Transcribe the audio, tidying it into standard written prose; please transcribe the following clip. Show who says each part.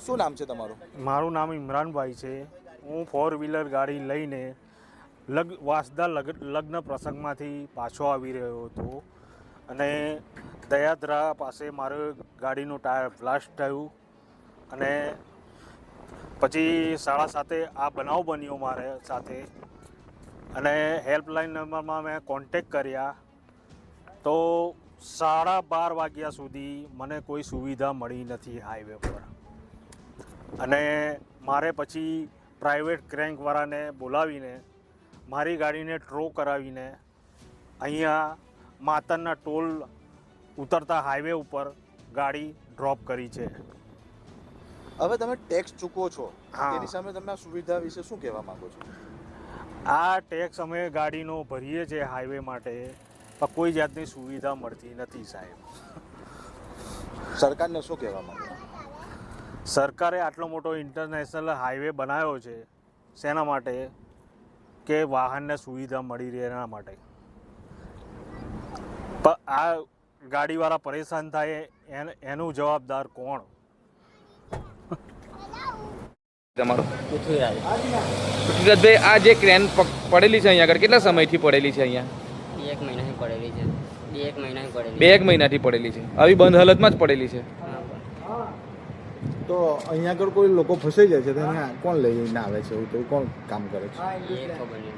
Speaker 1: શું નામ છે તમારું?
Speaker 2: મારું નામ ઇમરાનભાઈ છે. હું 4 વ્હીલર ગાડી લઈને વાંસદા લગ્ન પ્રસંગમાંથી પાછો આવી રહ્યો હતો અને દયાદરા પાસે મારું ગાડીનું ટાયર બ્લાસ્ટ થયું અને પછી 7:30 આ બનાવ બન્યો મારે સાથે અને હેલ્પલાઇન નંબરમાં મેં કોન્ટેક કર્યા તો 12:30 વાગ્યા સુધી મને કોઈ સુવિધા મળી નથી હાઈવે પર અને મારે પછી પ્રાઇવેટ ક્રેન્કવાળાને બોલાવીને મારી ગાડીને ટ્રો કરાવીને અહીંયા માતરના ટોલ ઉતરતા હાઈવે ઉપર ગાડી ડ્રોપ કરી છે.
Speaker 1: હવે તમે ટેક્સ ચૂકવો છો,
Speaker 2: હા.
Speaker 1: તેની સામે તમે આ સુવિધા વિશે શું કહેવા માંગો છો?
Speaker 2: આ ટેક્સ અમે ગાડીનો ભરીએ છીએ હાઈવે માટે, પણ કોઈ જાતની સુવિધા મળતી નથી સાહેબ.
Speaker 1: સરકારને શું કહેવા માંગો?
Speaker 2: સરકારે આટલો મોટો ઇન્ટરનેશનલ હાઈવે બનાવ્યો છે શેના માટે કે વાહનને સુવિધા મળી રહે એના માટે, પણ આ ગાડીવાળા પરેશાન થાય એનું જવાબદાર કોણ?
Speaker 3: તમારો પૃથ્વીરાજભાઈ, આ જે ક્રેન પડેલી છે અહીંયા આગળ કેટલા સમયથી પડેલી છે? અહીંયા
Speaker 4: 1 મહિનાથી પડેલી છે. 2 મહિનાથી પડેલી.
Speaker 3: 2 મહિનાથી પડેલી છે. આવી બંધ હાલતમાં જ પડેલી છે.
Speaker 1: તો અહીંયા આગળ કોઈ લોકો ફસાઈ જાય છે તો કોણ લઈને આવે છે? એવું તો કોણ કામ કરે છે?
Speaker 4: એ ખબર નહીં.